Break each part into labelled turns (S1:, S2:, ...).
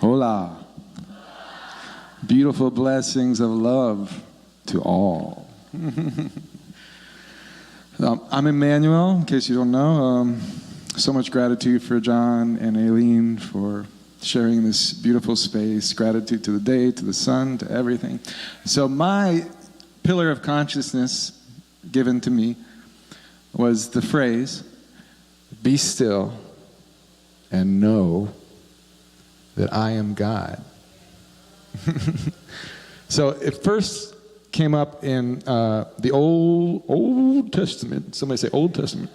S1: Hola. Beautiful blessings of love to all. I'm Emanuel, in case you don't know. So much gratitude for John and Aileen for sharing this beautiful space. Gratitude to the day, to the sun, to everything. So my pillar of consciousness given to me was the phrase, "Be still and know that I am God." So it first came up in the Old Testament. Somebody say Old Testament.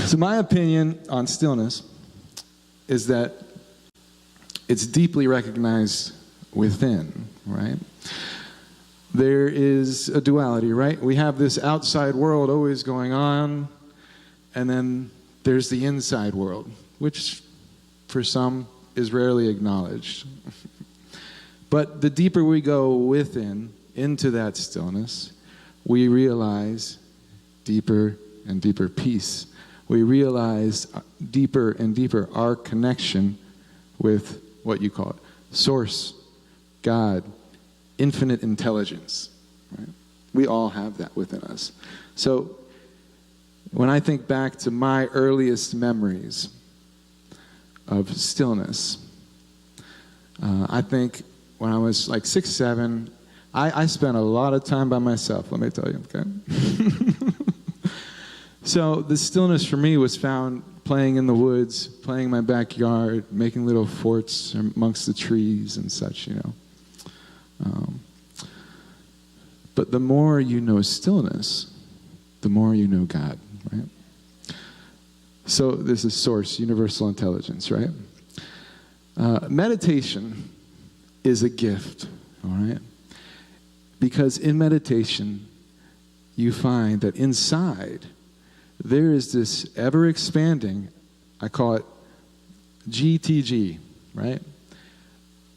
S1: So my opinion on stillness is that it's deeply recognized within, right? There is a duality, right? We have this outside world always going on, and then there's the inside world, which for some is rarely acknowledged. But the deeper we go within, into that stillness, we realize deeper and deeper peace. We realize deeper and deeper our connection with what you call it, Source, God, infinite intelligence. Right? We all have that within us. So when I think back to my earliest memories of stillness, I think when I was like 6, 7, I spent a lot of time by myself, let me tell you, okay? So the stillness for me was found playing in the woods, playing in my backyard, making little forts amongst the trees and such, you know. But the more you know stillness, the more you know God, right? So this is Source, universal intelligence, right? Meditation is a gift, all right? Because in meditation, you find that inside, there is this ever-expanding, I call it GTG, right?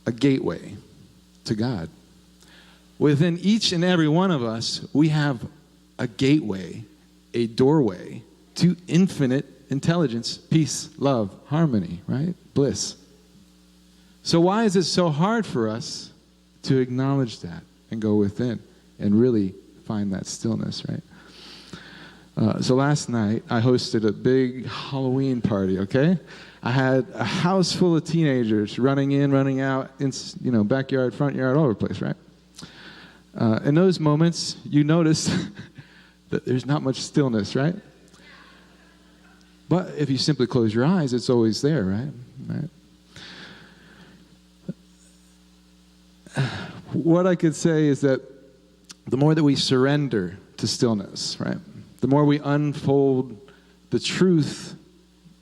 S1: A gateway to God. Within each and every one of us, we have a gateway, a doorway to infinite intelligence, peace, love, harmony, right? Bliss. So why is it so hard for us to acknowledge that and go within and really find that stillness, right? So last night, I hosted a big Halloween party, okay? I had a house full of teenagers running in, running out, in, backyard, front yard, all over the place, right? In those moments, you notice that there's not much stillness, right? But if you simply close your eyes, it's always there, right? What I could say is that the more that we surrender to stillness, right? The more we unfold the truth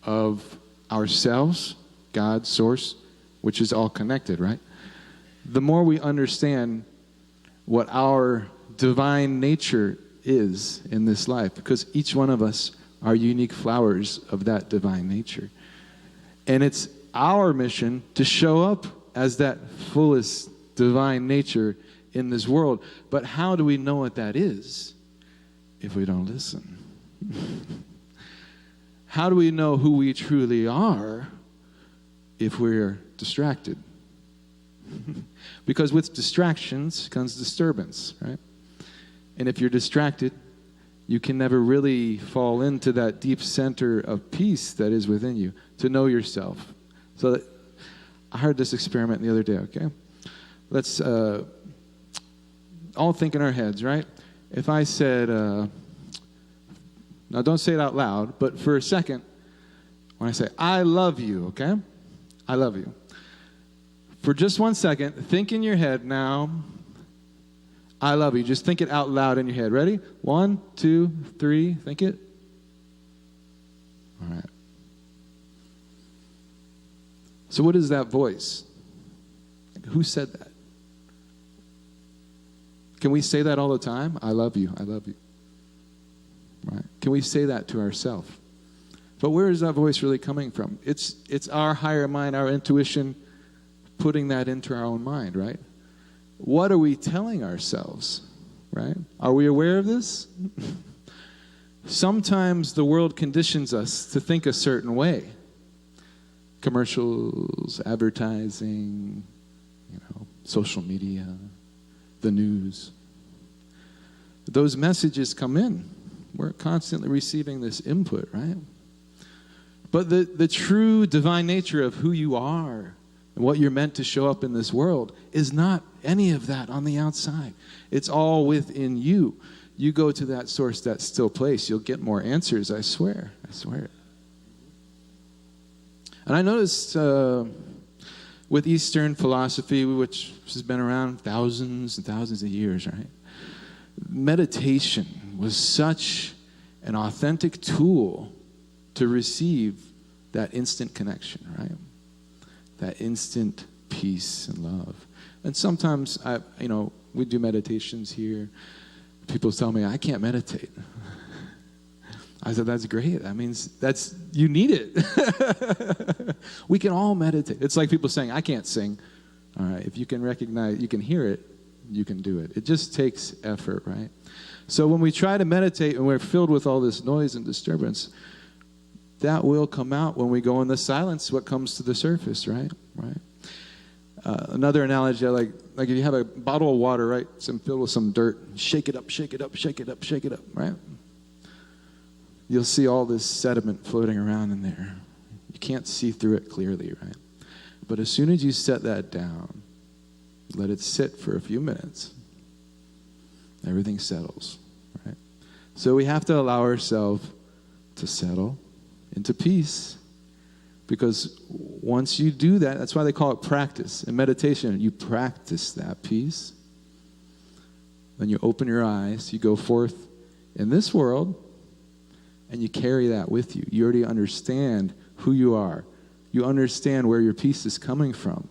S1: of ourselves, God, Source, which is all connected, right? The more we understand what our divine nature is in this life, because each one of us are unique flowers of that divine nature. And it's our mission to show up as that fullest divine nature in this world. But how do we know what that is if we don't listen? How do we know who we truly are if we're distracted? Because with distractions comes disturbance, right? And if you're distracted, you can never really fall into that deep center of peace that is within you, to know yourself. So I heard this experiment the other day, okay? Let's all think in our heads, right? If I said, now don't say it out loud, but for a second, when I say, I love you, okay? I love you. For just 1 second, think in your head now, I love you. Just think it out loud in your head. Ready? 1, 2, 3, think it. All right. So what is that voice? Who said that? Can we say that all the time? I love you. I love you. Right? Can we say that to ourselves? But where is that voice really coming from? It's our higher mind, our intuition, putting that into our own mind, right? What are we telling ourselves, right? Are we aware of this? Sometimes the world conditions us to think a certain way. commercials, advertising, social media, the news. Those messages come in. We're constantly receiving this input, right? But the true divine nature of who you are and what you're meant to show up in this world is not any of that on the outside. It's all within you. You go to that source, that still place, you'll get more answers, I swear. I swear it. And I noticed with Eastern philosophy, which has been around thousands and thousands of years, right? Meditation was such an authentic tool to receive that instant connection, right? That instant peace and love. And sometimes, we do meditations here. People tell me, I can't meditate. I said, that's great. That means you need it. We can all meditate. It's like people saying, I can't sing. All right, if you can recognize, you can hear it, you can do it. It just takes effort, right? So when we try to meditate and we're filled with all this noise and disturbance, that will come out when we go in the silence, what comes to the surface, right? Right. Another analogy I like if you have a bottle of water, right? It's filled with some dirt, shake it up, shake it up, shake it up, shake it up, right? You'll see all this sediment floating around in there. You can't see through it clearly, right? But as soon as you set that down, let it sit for a few minutes, everything settles, right? So we have to allow ourselves to settle into peace. Because once you do that, that's why they call it practice. In meditation, you practice that peace. Then you open your eyes, you go forth in this world, and you carry that with you. You already understand who you are. You understand where your peace is coming from.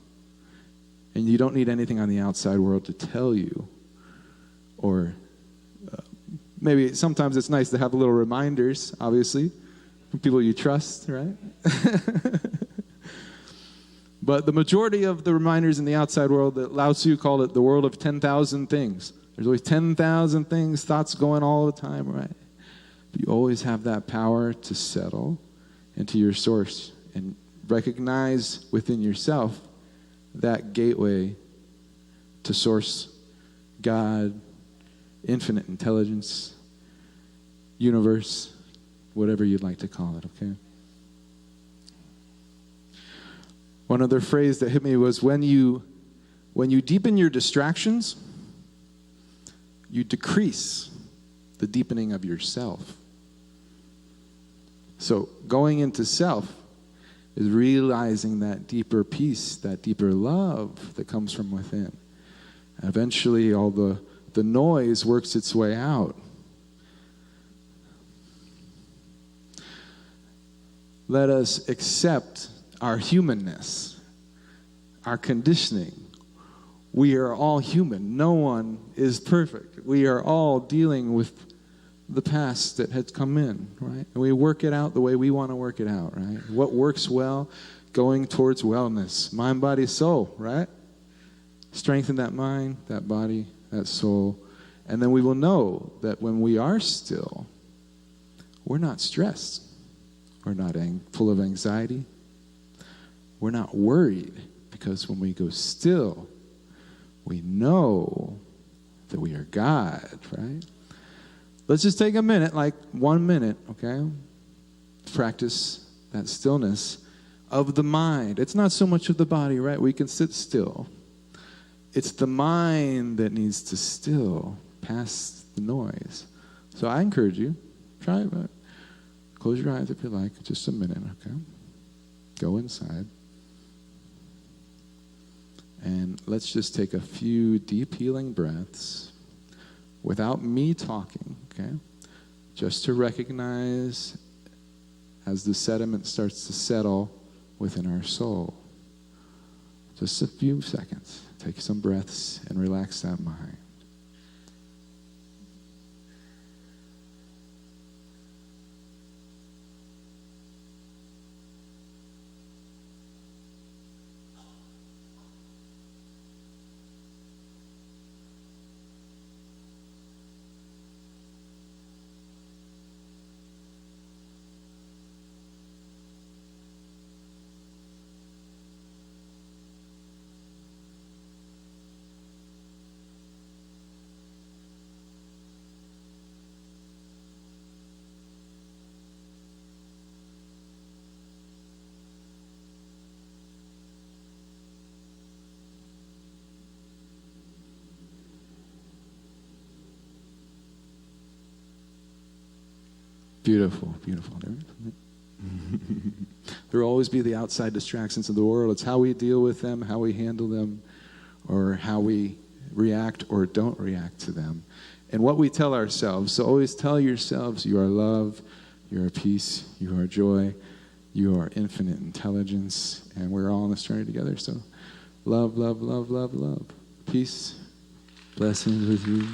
S1: And you don't need anything on the outside world to tell you. Or maybe sometimes it's nice to have little reminders, obviously, from people you trust, right? But the majority of the reminders in the outside world, that Lao Tzu called it the world of 10,000 things. There's always 10,000 things, thoughts going all the time, right? But you always have that power to settle into your source and recognize within yourself that gateway to source, God, infinite intelligence, universe, whatever you'd like to call it, okay? One other phrase that hit me was when you deepen your distractions, you decrease the deepening of yourself. So going into self is realizing that deeper peace, that deeper love that comes from within. And eventually all the noise works its way out. Let us accept our humanness, our conditioning. We are all human. No one is perfect. We are all dealing with the past that has come in, right? And we work it out the way we want to work it out, right? What works well, going towards wellness. Mind, body, soul, right? Strengthen that mind, that body, that soul. And then we will know that when we are still, we're not stressed. We're not full of anxiety. We're not worried, because when we go still, we know that we are God, right? Let's just take a minute, like 1 minute, okay? Practice that stillness of the mind. It's not so much of the body, right? We can sit still. It's the mind that needs to still past the noise. So I encourage you, try it. Close your eyes if you like, just a minute, okay? Go inside. And let's just take a few deep healing breaths without me talking, okay? Just to recognize as the sediment starts to settle within our soul. Just a few seconds. Take some breaths and relax that mind. Beautiful, beautiful. There will always be the outside distractions of the world. It's how we deal with them, how we handle them, or how we react or don't react to them. And what we tell ourselves. So always tell yourselves you are love, you are peace, you are joy, you are infinite intelligence, and we're all on this journey together. So love, love, love, love, love. Peace, blessings with you.